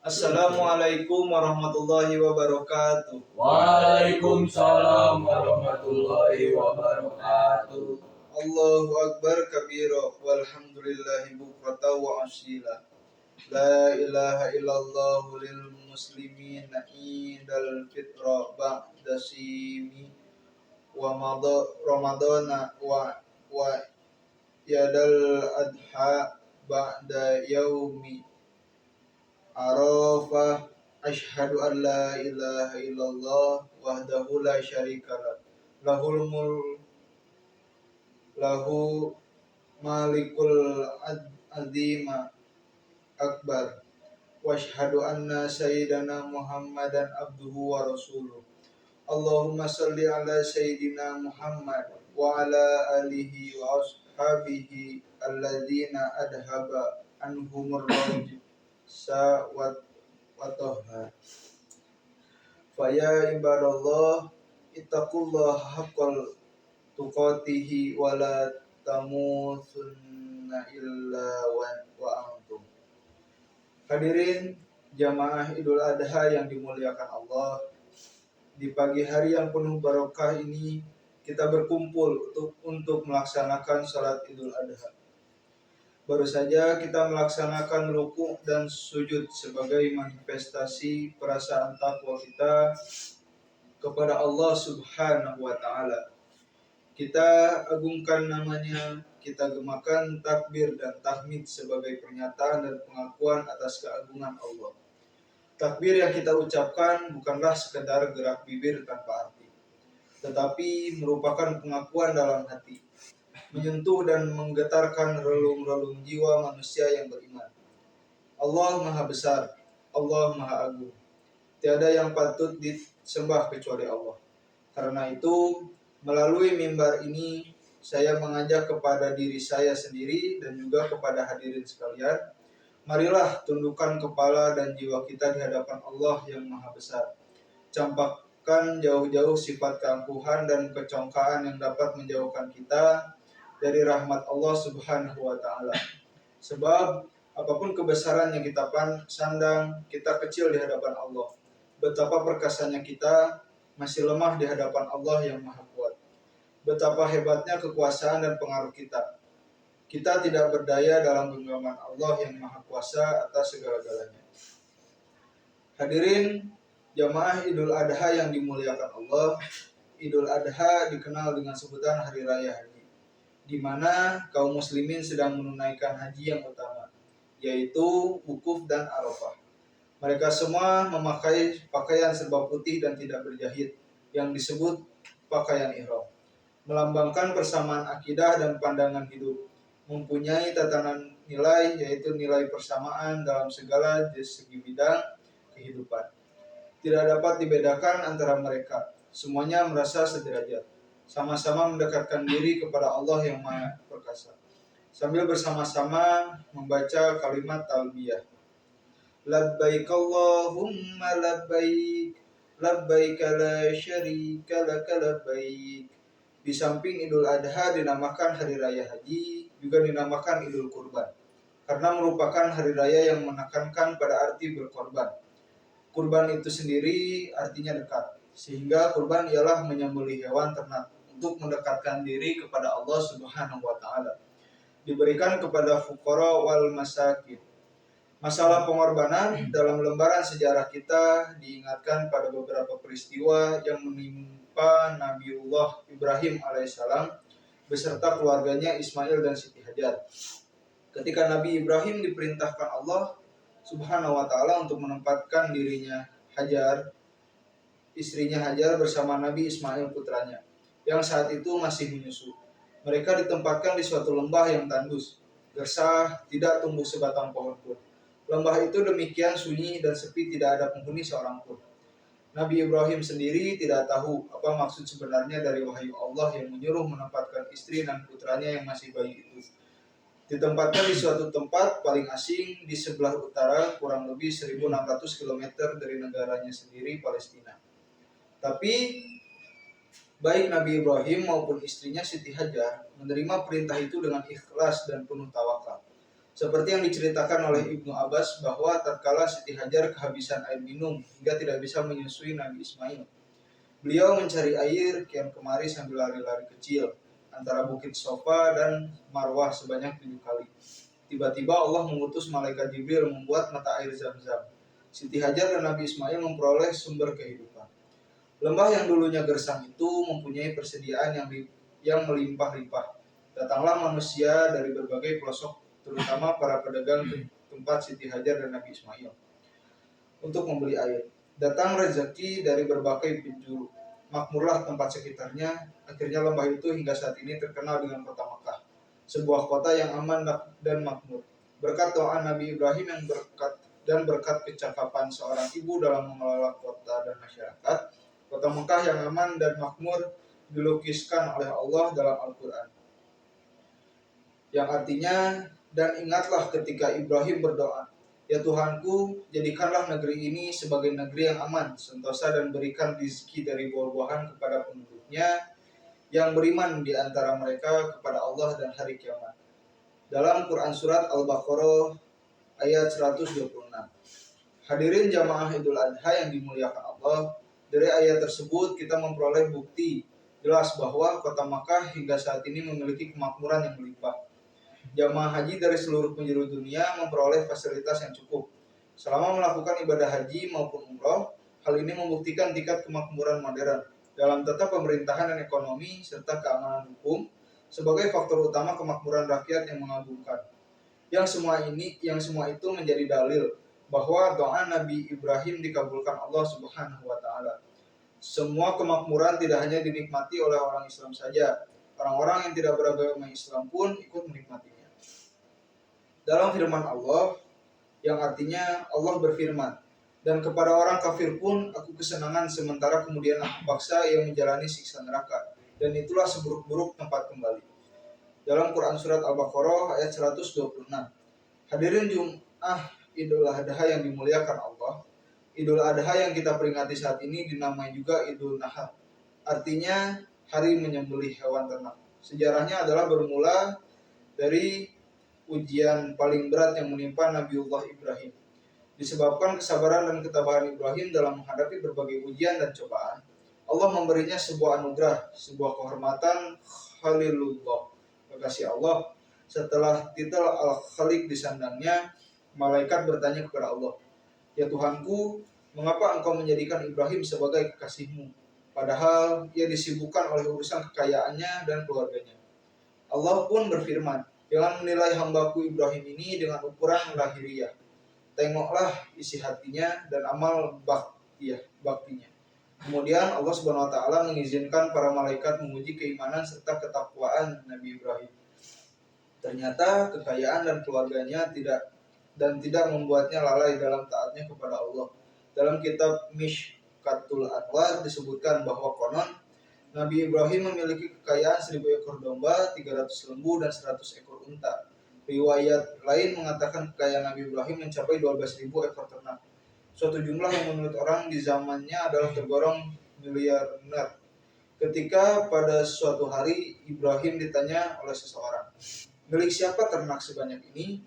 Assalamualaikum warahmatullahi wabarakatuh. Waalaikumsalam warahmatullahi wabarakatuh. Allahu akbar kabira walhamdulillahi bukrata wa asila. La ilaha illallah lil muslimin idal fitra ba'da simi wa ramadana wa yadal adha ba'da yaumi Arafah. Asyhadu an la ilaha illallah wahdahu la syarikalah lahul mulk lahu malikul azima akbar wa asyhadu anna sayyidana Muhammadan abduhu wa rasuluh. Allahumma salli ala sayyidina Muhammad wa ala alihi wa ashabihi alladzina adhaba anhumur rajsa wa tahha. Faya ibadallah ittaqullah haqqal tuqatihi wa la tamutunna illa wa antum. Hadirin jamaah Idul Adha yang dimuliakan Allah, di pagi hari yang penuh barokah ini kita berkumpul untuk melaksanakan salat Idul Adha. Baru saja kita melaksanakan ruku' dan sujud sebagai manifestasi perasaan takwa kita kepada Allah Subhanahu wa Ta'ala. Kita agungkan namanya, kita gemakan takbir dan tahmid sebagai pernyataan dan pengakuan atas keagungan Allah. Takbir yang kita ucapkan bukanlah sekedar gerak bibir tanpa arti, tetapi merupakan pengakuan dalam hati, menyentuh dan menggetarkan relung-relung jiwa manusia yang beriman. Allah Maha Besar, Allah Maha Agung. Tiada yang patut disembah kecuali Allah. Karena itu, melalui mimbar ini, saya mengajak kepada diri saya sendiri dan juga kepada hadirin sekalian, marilah tundukkan kepala dan jiwa kita di hadapan Allah yang Maha Besar. Campakkan jauh-jauh sifat keangkuhan dan kecongkaan yang dapat menjauhkan kita dari rahmat Allah Subhanahu wa Ta'ala. Sebab apapun kebesaran yang kita sandang, kita kecil di hadapan Allah. Betapa perkasanya kita masih lemah di hadapan Allah yang Maha Kuat. Betapa hebatnya kekuasaan dan pengaruh kita. Kita tidak berdaya dalam genggaman Allah yang Maha Kuasa atas segala-galanya. Hadirin jamaah Idul Adha yang dimuliakan Allah, Idul Adha dikenal dengan sebutan Hari Raya Haji, di mana kaum muslimin sedang menunaikan haji yang utama, yaitu wukuf dan Arafah. Mereka semua memakai pakaian serba putih dan tidak berjahit, yang disebut pakaian ihram, melambangkan persamaan akidah dan pandangan hidup, mempunyai tatanan nilai, yaitu nilai persamaan dalam segala segi bidang kehidupan. Tidak dapat dibedakan antara mereka, semuanya merasa sederajat, sama-sama mendekatkan diri kepada Allah yang Maha Perkasa, sambil bersama-sama membaca kalimat talbiyah. Labbaik Allahumma labbaik, labbaik la syarika laka labbaik. Di samping Idul Adha dinamakan Hari Raya Haji, juga dinamakan Idul Kurban, karena merupakan hari raya yang menekankan pada arti berkorban. Kurban itu sendiri artinya dekat, sehingga kurban ialah menyembelih hewan ternak untuk mendekatkan diri kepada Allah Subhanahu wa Ta'ala. Diberikan kepada fuqara wal masakin. Masalah pengorbanan dalam lembaran sejarah kita diingatkan pada beberapa peristiwa yang menimpa Nabiullah Ibrahim alaihissalam beserta keluarganya Ismail dan Siti Hajar. Ketika Nabi Ibrahim diperintahkan Allah Subhanahu wa Ta'ala untuk menempatkan dirinya Hajar, istrinya Hajar bersama Nabi Ismail putranya, yang saat itu masih menyusu. Mereka ditempatkan di suatu lembah yang tandus, gersah, tidak tumbuh sebatang pohon pun. Lembah itu demikian sunyi dan sepi, tidak ada penghuni seorang pun. Nabi Ibrahim sendiri tidak tahu apa maksud sebenarnya dari wahyu Allah yang menyuruh menempatkan istri dan putranya yang masih bayi itu. Ditempatkan di suatu tempat paling asing di sebelah utara, kurang lebih 1.600 km dari negaranya sendiri, Palestina. Tapi baik Nabi Ibrahim maupun istrinya Siti Hajar menerima perintah itu dengan ikhlas dan penuh tawakal. Seperti yang diceritakan oleh Ibnu Abbas bahwa tatkala Siti Hajar kehabisan air minum hingga tidak bisa menyusui Nabi Ismail, beliau mencari air kian kemari sambil lari-lari kecil antara Bukit Sofa dan Marwah sebanyak 7 kali. Tiba-tiba Allah mengutus malaikat Jibril membuat mata air Zam-Zam. Siti Hajar dan Nabi Ismail memperoleh sumber kehidupan. Lembah yang dulunya gersang itu mempunyai persediaan yang melimpah-limpah. Datanglah manusia dari berbagai pelosok, terutama para pedagang tempat Siti Hajar dan Nabi Ismail, untuk membeli air. Datang rezeki dari berbagai penjuru. Makmurlah tempat sekitarnya. Akhirnya lembah itu hingga saat ini terkenal dengan kota Makkah, sebuah kota yang aman dan makmur. Berkat doa Nabi Ibrahim yang berkat kecakapan seorang ibu dalam mengelola kota dan masyarakat, kota Mekah yang aman dan makmur dilukiskan oleh Allah dalam Al-Quran. Yang artinya, dan ingatlah ketika Ibrahim berdoa, ya Tuhanku, jadikanlah negeri ini sebagai negeri yang aman, sentosa, dan berikan rezeki dari buah-buahan kepada penduduknya yang beriman di antara mereka kepada Allah dan hari kiamat. Dalam Quran Surat Al-Baqarah ayat 126. Hadirin jamaah Idul Adha yang dimuliakan Allah, dari ayat tersebut kita memperoleh bukti jelas bahwa kota Makkah hingga saat ini memiliki kemakmuran yang melimpah. Jamaah haji dari seluruh penjuru dunia memperoleh fasilitas yang cukup selama melakukan ibadah haji maupun umroh. Hal ini membuktikan tingkat kemakmuran modern dalam tata pemerintahan dan ekonomi serta keamanan hukum sebagai faktor utama kemakmuran rakyat yang mengagumkan. Yang semua itu menjadi dalil bahwa doa Nabi Ibrahim dikabulkan Allah Subhanahu wa taala. Semua kemakmuran tidak hanya dinikmati oleh orang Islam saja, orang-orang yang tidak beragama Islam pun ikut menikmatinya. Dalam firman Allah, yang artinya Allah berfirman, dan kepada orang kafir pun aku kesenangan sementara kemudian aku paksa ia menjalani siksa neraka, dan itulah seburuk-buruk tempat kembali. Dalam Quran Surat Al-Baqarah ayat 126. Hadirin Jum'ah Idul Adha yang dimuliakan Allah, Idul Adha yang kita peringati saat ini dinamai juga Idul Nahar, artinya hari menyembelih hewan ternak. Sejarahnya adalah bermula dari ujian paling berat yang menimpa Nabiullah Ibrahim. Disebabkan kesabaran dan ketabahan Ibrahim dalam menghadapi berbagai ujian dan cobaan, Allah memberinya sebuah anugerah, sebuah kehormatan Khalilullah, kekasih Allah. Setelah titel Al-Khaliq disandangnya, malaikat bertanya kepada Allah, ya Tuhanku, mengapa engkau menjadikan Ibrahim sebagai kekasihmu, padahal ia disibukkan oleh urusan kekayaannya dan keluarganya. Allah pun berfirman, jangan menilai hambaku Ibrahim ini dengan ukuran lahiriah. Tengoklah isi hatinya dan amal baktinya. Kemudian Allah Subhanahu wa taala mengizinkan para malaikat menguji keimanan serta ketakwaan Nabi Ibrahim. Ternyata kekayaan dan keluarganya tidak membuatnya lalai dalam taatnya kepada Allah. Dalam kitab Mishkatul Anwar disebutkan bahwa konon Nabi Ibrahim memiliki kekayaan 1000 ekor domba, 300 lembu, dan 100 ekor unta. Riwayat lain mengatakan kekayaan Nabi Ibrahim mencapai 12.000 ekor ternak. Suatu jumlah yang menurut orang di zamannya adalah tergolong miliarder. Ketika pada suatu hari Ibrahim ditanya oleh seseorang, milik siapa ternak sebanyak ini?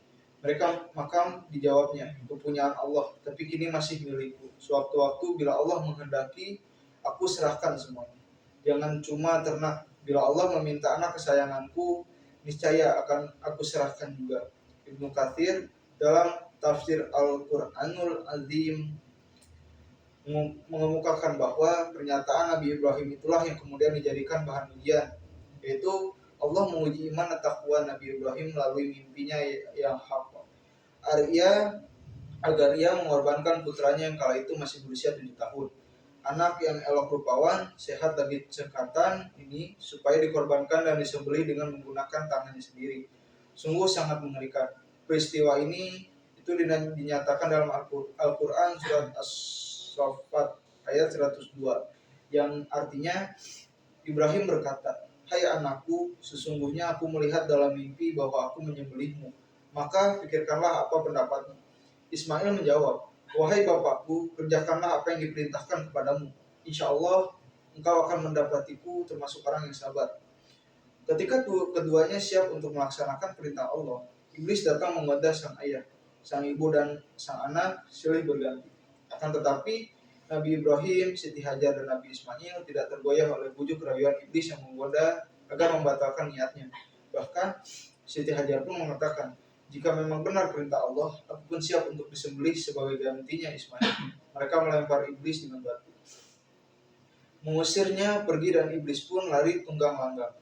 Maka dijawabnya, kepunyaan Allah, tapi kini masih milikku. Sewaktu-waktu bila Allah menghendaki, aku serahkan semuanya. Jangan cuma ternak, bila Allah meminta anak kesayanganku, niscaya akan aku serahkan juga. Ibnu Katsir dalam tafsir Al-Quranul Azim mengemukakan bahwa pernyataan Nabi Ibrahim itulah yang kemudian dijadikan bahan ujian, yaitu Allah menguji iman dan takwa Nabi Ibrahim melalui mimpinya yang hak, agar ia mengorbankan putranya yang kala itu masih berusia 7 tahun. Anak yang elok rupawan, sehat dari cekatan ini supaya dikorbankan dan disembelih dengan menggunakan tangannya sendiri. Sungguh sangat mengerikan. Peristiwa ini itu dinyatakan dalam Al-Quran surat As-Saffat ayat 102, yang artinya Ibrahim berkata, hai anakku, sesungguhnya aku melihat dalam mimpi bahwa aku menyembelihmu, maka pikirkanlah apa pendapatmu. Ismail menjawab, wahai bapakku, kerjakanlah apa yang diperintahkan kepadamu. Insya Allah engkau akan mendapatiku termasuk orang yang sabar. Ketika keduanya siap untuk melaksanakan perintah Allah, Iblis datang menggoda sang ayah, sang ibu dan sang anak silih berganti. Akan tetapi Nabi Ibrahim, Siti Hajar dan Nabi Ismail tidak tergoyah oleh bujuk rayuan iblis yang menggoda agar membatalkan niatnya. Bahkan Siti Hajar pun mengatakan, jika memang benar perintah Allah, aku pun siap untuk disembelih sebagai gantinya Ismail. Mereka melempar iblis dengan batu, mengusirnya pergi, dan iblis pun lari tunggang langgang.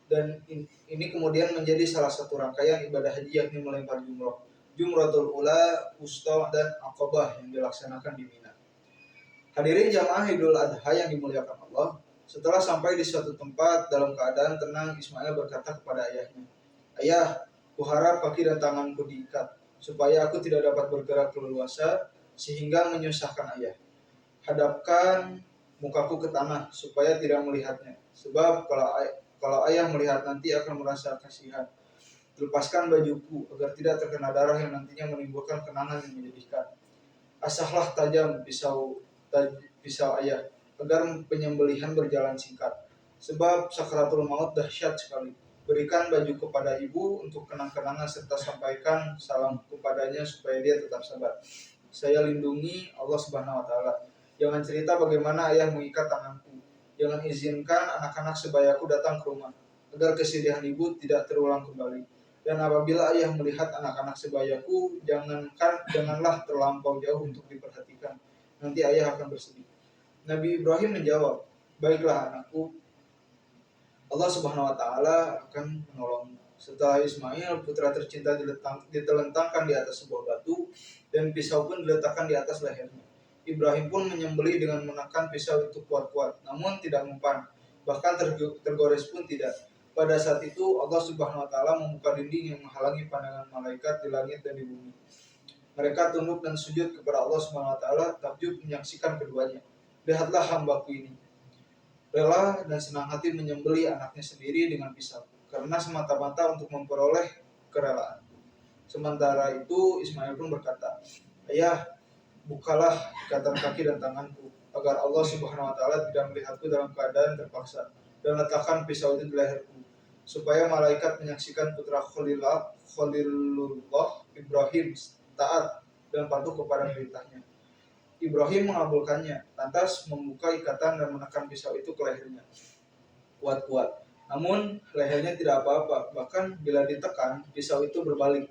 Dan ini kemudian menjadi salah satu rangkaian ibadah haji, yakni melempar jumroh. Jumratul Ula, Wusta, dan Aqabah yang dilaksanakan di Mina. Hadirin jamaah Idul Adha yang dimuliakan Allah, setelah sampai di suatu tempat dalam keadaan tenang, Ismail berkata kepada ayahnya, "Ayah, kuharap kaki dan tanganku diikat, supaya aku tidak dapat bergerak leluasa sehingga menyusahkan ayah. Hadapkan mukaku ke tanah supaya tidak melihatnya, sebab kalau ayah melihat nanti akan merasa kasihan. Lepaskan bajuku agar tidak terkena darah yang nantinya menimbulkan kenangan yang menyedihkan. Asahlah tajam pisau ayah agar penyembelihan berjalan singkat, sebab sakratul maut dahsyat sekali. Berikan baju kepada ibu untuk kenang-kenangan serta sampaikan salam kepadanya supaya dia tetap sabar. Saya lindungi Allah Subhanahu wa taala. Jangan cerita bagaimana ayah mengikat tanganku. Jangan izinkan anak-anak sebayaku datang ke rumah, agar kesedihan ibu tidak terulang kembali. Dan apabila ayah melihat anak-anak sebayaku, janganlah terlampau jauh untuk diperhatikan. Nanti ayah akan bersedih." Nabi Ibrahim menjawab, "Baiklah anakku, Allah Subhanahu wa taala akan menolongmu." Setelah Ismail, putra tercinta ditelentangkan di atas sebuah batu, dan pisau pun diletakkan di atas lehernya. Ibrahim pun menyembelih dengan menekan pisau itu kuat-kuat, namun tidak mempan, bahkan tergores pun tidak. Pada saat itu Allah Subhanahu wa taala membuka dinding yang menghalangi pandangan malaikat di langit dan di bumi. Mereka tunduk dan sujud kepada Allah Subhanahu wa taala, takjub menyaksikan keduanya. "Lihatlah hambaku ini, rela dan senang hati menyembelih anaknya sendiri dengan pisau, karena semata-mata untuk memperoleh kerelaan." Sementara itu Ismail pun berkata, "Ayah, bukalah ikatan kaki dan tanganku, agar Allah Subhanahu wa taala tidak melihatku dalam keadaan terpaksa, dan letakkan pisau itu di leherku, supaya malaikat menyaksikan putra Khalilullah Ibrahim taat dan patuh kepada perintahnya." Ibrahim mengabulkannya, lantas membuka ikatan dan menekan pisau itu ke lehernya kuat-kuat. Namun lehernya tidak apa-apa, bahkan bila ditekan, pisau itu berbalik.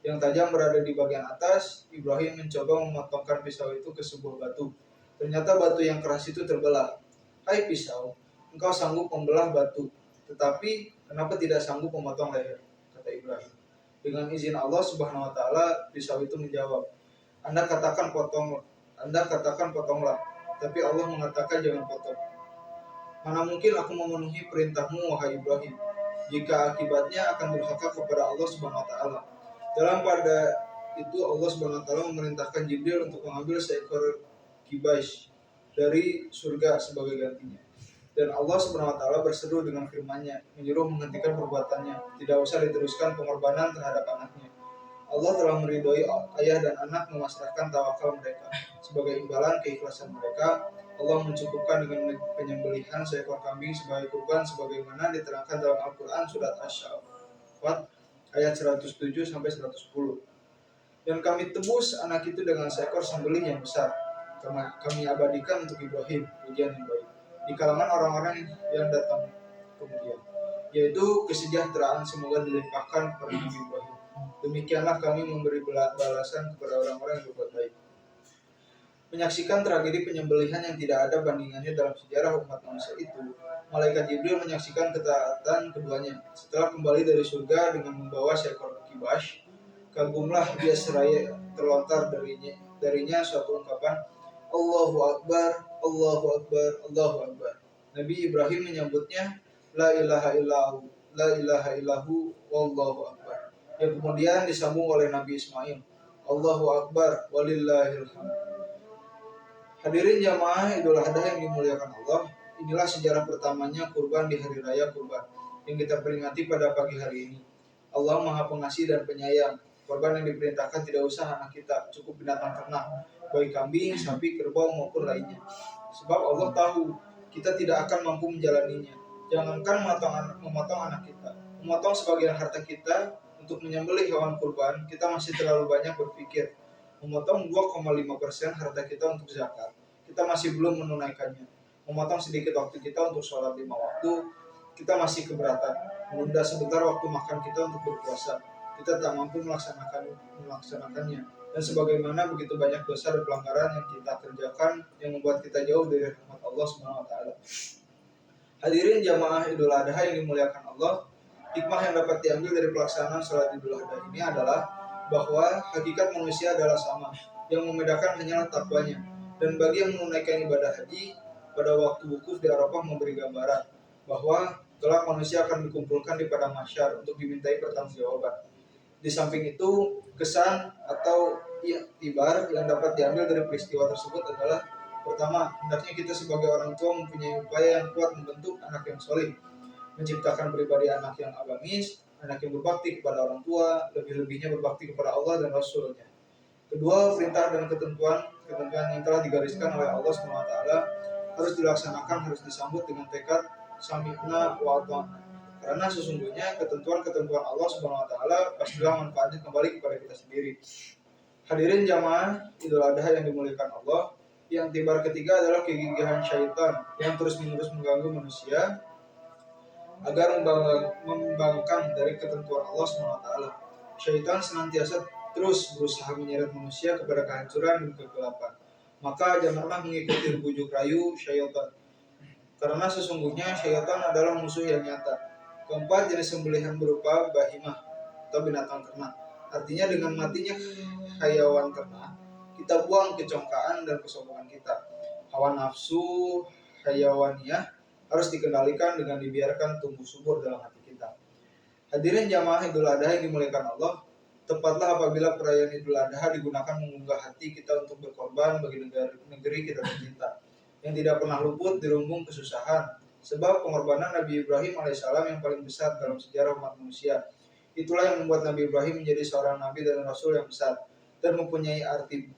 Yang tajam berada di bagian atas. Ibrahim mencoba memotongkan pisau itu ke sebuah batu. Ternyata batu yang keras itu terbelah. "Hai pisau, engkau sanggup membelah batu, tetapi kenapa tidak sanggup memotong leher?" kata Ibrahim. Dengan izin Allah Subhanahu wa taala, pisau itu menjawab, Anda katakan potonglah, tapi Allah mengatakan jangan potong. Mana mungkin aku memenuhi perintahmu, wahai Ibrahim, jika akibatnya akan durhaka kepada Allah Subhanahu wa taala. Pada itu Allah Subhanahu wa taala memerintahkan Jibril untuk mengambil seekor kibas dari surga sebagai gantinya. Dan Allah Subhanahu wa taala berseru dengan firman-Nya, menyuruh menghentikan perbuatannya, tidak usah diteruskan pengorbanan terhadap anaknya. Allah telah meridhoi ayah dan anak memasrahkan tawakal mereka. Sebagai imbalan keikhlasan mereka, Allah mencukupkan dengan penyembelihan seekor kambing sebagai kurban, sebagaimana diterangkan dalam Al-Quran surat Asy-Syaffat ayat 107-110. Dan kami tebus anak itu dengan seekor sembelih yang besar. Kami abadikan untuk Ibrahim ujian yang baik di kalangan orang-orang yang datang kemudian, yaitu kesejahteraan semoga dilimpahkan kepada Nabi Ibrahim. Demikianlah kami memberi balasan kepada orang-orang yang berbuat baik. Menyaksikan tragedi penyembelihan yang tidak ada bandingannya dalam sejarah umat manusia itu, malaikat Jibril menyaksikan ketaatan keduanya. Setelah kembali dari surga dengan membawa seekor kibas, kagumlah dia seraya terlontar darinya suatu ungkapan, "Allahu Akbar, Allahu Akbar, Allahu Akbar." Nabi Ibrahim menyambutnya, "La ilaha illahu, wallahu akbar." Yang kemudian disambung oleh Nabi Ismail, "Allahu Akbar, walillahil hamd." Hadirin jamaah Idul Adha yang dimuliakan Allah, inilah sejarah pertamanya kurban di hari raya kurban yang kita peringati pada pagi hari ini. Allah Maha Pengasih dan Penyayang. Korban yang diperintahkan tidak usah anak kita, cukup binatang ternak, baik kambing, sapi, kerbau maupun lainnya. Sebab Allah tahu kita tidak akan mampu menjalaninya. Jangankan memotong anak kita, memotong sebagian harta kita untuk menyembelih hewan kurban, kita masih terlalu banyak berpikir memotong 2,5% harta kita untuk zakat. Kita masih belum menunaikannya. Memotong sedikit waktu kita untuk sholat 5 waktu, kita masih keberatan. Menunda sebentar waktu makan kita untuk berpuasa, kita tak mampu melaksanakannya. Dan sebagaimana begitu banyak dosa dan pelanggaran yang kita kerjakan yang membuat kita jauh dari rahmat Allah Subhanahu wa taala. Hadirin jamaah Idul Adha yang dimuliakan Allah, hikmah yang dapat diambil dari pelaksanaan sholat Idul Adha ini adalah bahwa hakikat manusia adalah sama, yang membedakan hanyalah takwanya. Dan bagi yang menunaikan ibadah haji pada waktu wukuf di Arafah memberi gambaran bahwa kelak manusia akan dikumpulkan di padang mahsyar untuk dimintai pertanggungjawaban. Di samping itu, kesan atau iktibar yang dapat diambil dari peristiwa tersebut adalah: pertama, hendaknya kita sebagai orang tua mempunyai upaya yang kuat membentuk anak yang soleh, menciptakan pribadi anak yang agamis, anak yang berbakti kepada orang tua, lebih-lebihnya berbakti kepada Allah dan Rasul-Nya. Kedua, perintah dan ketentuan yang telah digariskan oleh Allah SWT harus dilaksanakan, harus disambut dengan tekad sami'na wa ata'na. Karena sesungguhnya ketentuan-ketentuan Allah SWT pastilah manfaatnya kembali kepada kita sendiri. Hadirin jamaah Idul Adha yang dimuliakan Allah, yang tibar ketiga adalah kegigihan syaitan yang terus-menerus mengganggu manusia agar membangkang dari ketentuan Allah SWT. Syaitan senantiasa terus berusaha menyeret manusia kepada kehancuran dan kegelapan. Maka janganlah mengikuti bujuk rayu syaitan, karena sesungguhnya syaitan adalah musuh yang nyata. Keempat, jenis sembelihan berupa bahimah atau binatang ternak. Artinya dengan matinya hayawan ternak, kita buang kecongkaan dan kesombongan kita. Hawa nafsu hayawaniyah harus dikendalikan dengan dibiarkan tumbuh subur dalam hati kita. Hadirin jamaah Idul Adha yang dimuliakan Allah, tepatlah apabila perayaan Idul Adha digunakan mengunggah hati kita untuk berkorban bagi negeri kita tercinta, yang tidak pernah luput dirumbung kesusahan. Sebab pengorbanan Nabi Ibrahim alaihissalam yang paling besar dalam sejarah umat manusia. Itulah yang membuat Nabi Ibrahim menjadi seorang nabi dan rasul yang besar dan mempunyai arti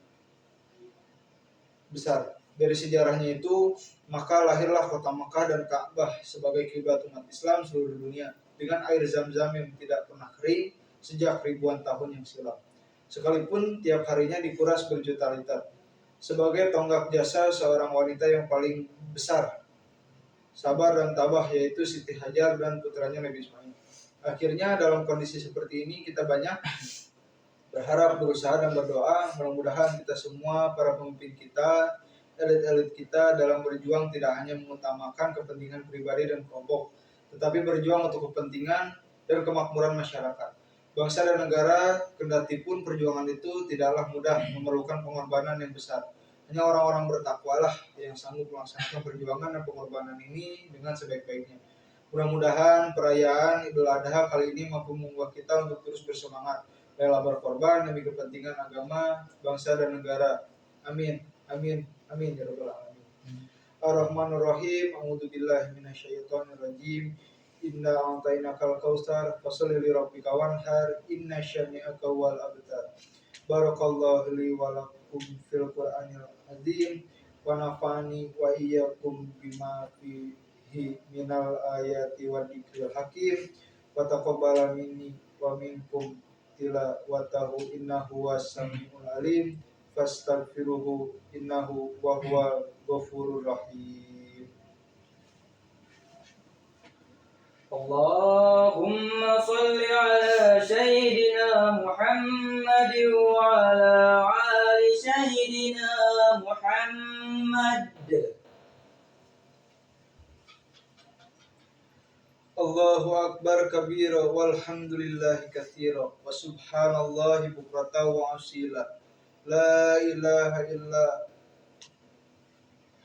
besar. Dari sejarahnya itu, maka lahirlah kota Makkah dan Ka'bah sebagai kiblat umat Islam seluruh dunia dengan air zam-zam yang tidak pernah kering sejak ribuan tahun yang silam. Sekalipun tiap harinya dikuras berjuta liter. Sebagai tonggak jasa seorang wanita yang paling besar, sabar dan tabah, yaitu Siti Hajar dan putranya Nabi Ismail. Akhirnya dalam kondisi seperti ini kita banyak berharap, berusaha dan berdoa mudah-mudahan kita semua, para pemimpin kita, elit-elit kita dalam berjuang tidak hanya mengutamakan kepentingan pribadi dan kelompok, tetapi berjuang untuk kepentingan dan kemakmuran masyarakat, bangsa dan negara. Kendati pun perjuangan itu tidaklah mudah, memerlukan pengorbanan yang besar. Hanya orang-orang bertakwalah yang sanggup melaksanakan perjuangan dan pengorbanan ini dengan sebaik-baiknya. Mudah-mudahan perayaan Idul Adha kali ini mampu membuat kita untuk terus bersemangat, rela berkorban demi kepentingan agama, bangsa dan negara. Amin, amin, amin ya rabbal alamin. Ar-Rahmanur-Rahim. A'udzubillahi minasyaitonirrajim. Inna a'tainakal kautsar fasholli li rabbika wanhar inna syani'aka wal abtar. Barakallahu li wa lakum fil Qur'anil azim wa nafa'ani wa iyyakum bima fihi minal ayati wa dzikril hakim wa taqabbala minni wa minkum tilawatahu innahu was-sami'ul alim fastaghfiruhu innahu wa huwal ghafurur rahim. Allahumma salli ala Sayyidina Muhammad wa ala ali Sayyidina Muhammad. Allahu akbar kabira walhamdulillahi katsira wa subhanallahi bukratan wa asila. La ilaha illa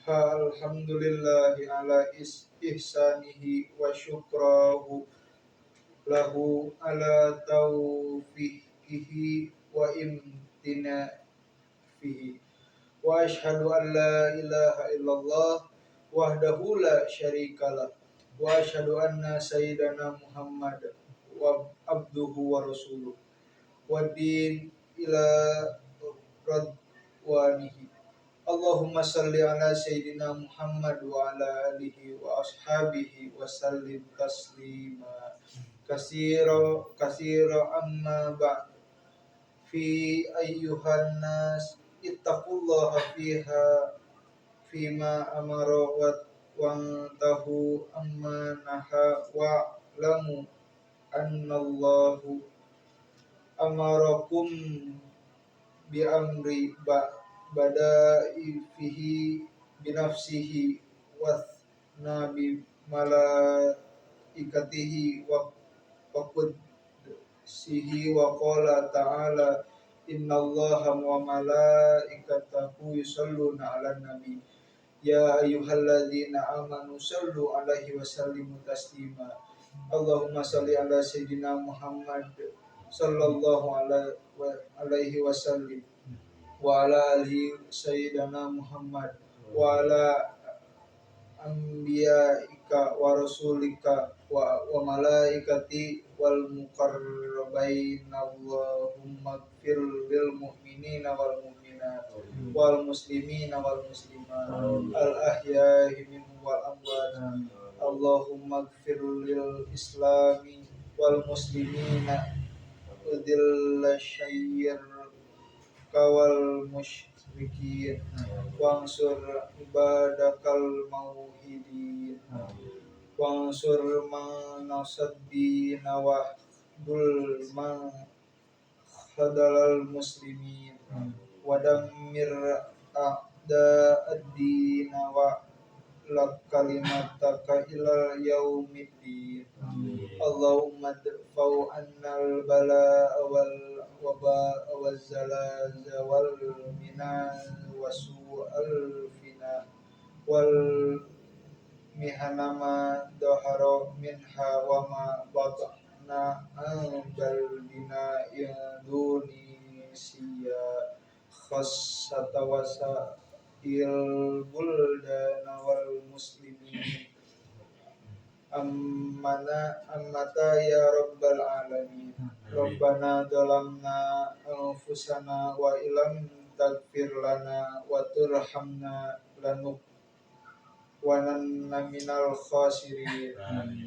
alhamdulillahi ala ihsanihi wa syukrahu lahu ala taufiqihi wa imtinafihi. Wa ashhadu an la ilaha illallah wahdahu la syarikalah wa ashhadu anna sayyidana Muhammad wa abduhu wa rasuluh wa din ila radwanihi. Allahumma salli ala sayyidina Muhammad wa ala alihi wa ashabihi wa sallim taslima. kasiro amma ba fi ayyuhan nas ittaqullaha fima amara wa tahu amma naha wa lamu annallahu amarakum bi amri bada'ifihi binafsihi wa nabi malaikatihi wa qudsihi wa qala ta'ala innallaha wa malaikatahu yusholluna 'alan nabi ya ayyuhalladzina amanu shallu 'alaihi wa sallimu taslima Allahumma shalli ala sayyidina Muhammad sallallahu alaihi wasallim wa ala alihi sayyidina Muhammad wa ala anbiya'ika wa rasulika wa malaikati wal muqarrabain Allahumma ighfir lil mu'minina wal mu'minat wal muslimina wal muslimat al ahya'i minhum wal amwat Allahumma ighfir lil islami wal muslimina udhilla syair kawal musyrikin wansur ibadakal mauhidin wansur manasaddi nawahdul man khadalal muslimin wadammir a'da ad-din wa lakalimataka ilal yaumiddin Allahumma dfa'u annal bala'a wal waba'a wal zalaza wal minan wa su'al fina wal mihanama dahara minha wa ma batna bal bina Indonesia khassata wasa buldana wal muslimin ammata ya rabbal alamin rabbana dalamna anfusana wa ilam tagfir lana wa turhamna lanukunanna minal khasirin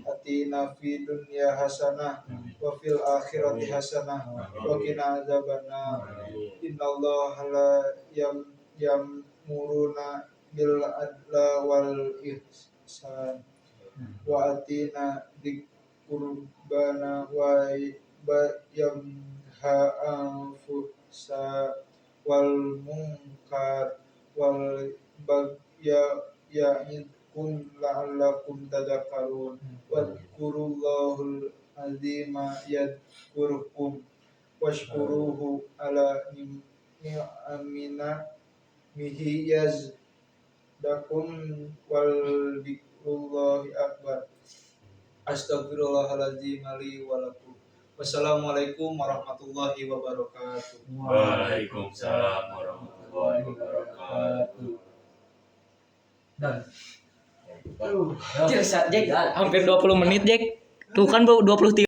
atina fi dunya hasanah wa fil akhirati hasanah wa qina adzabannar innallaha la yamuruna bil adla wal ihsan wa atina dikurbana wa yamha anfusa wal munkar wal ya'ikum la'allakum tadhakkarun wadhkurullahal azima yadhkurkum washkuruhu ala ni'amina mihi yazdakum wal dzikrullahi akbar astaghfirullahaladzim li wa lakum wassalamualaikum warahmatullahi wabarakatuh. Waalaikumsalam warahmatullahi wabarakatuh. Dan Jack hampir 20 menit Jack. Tuh kan 23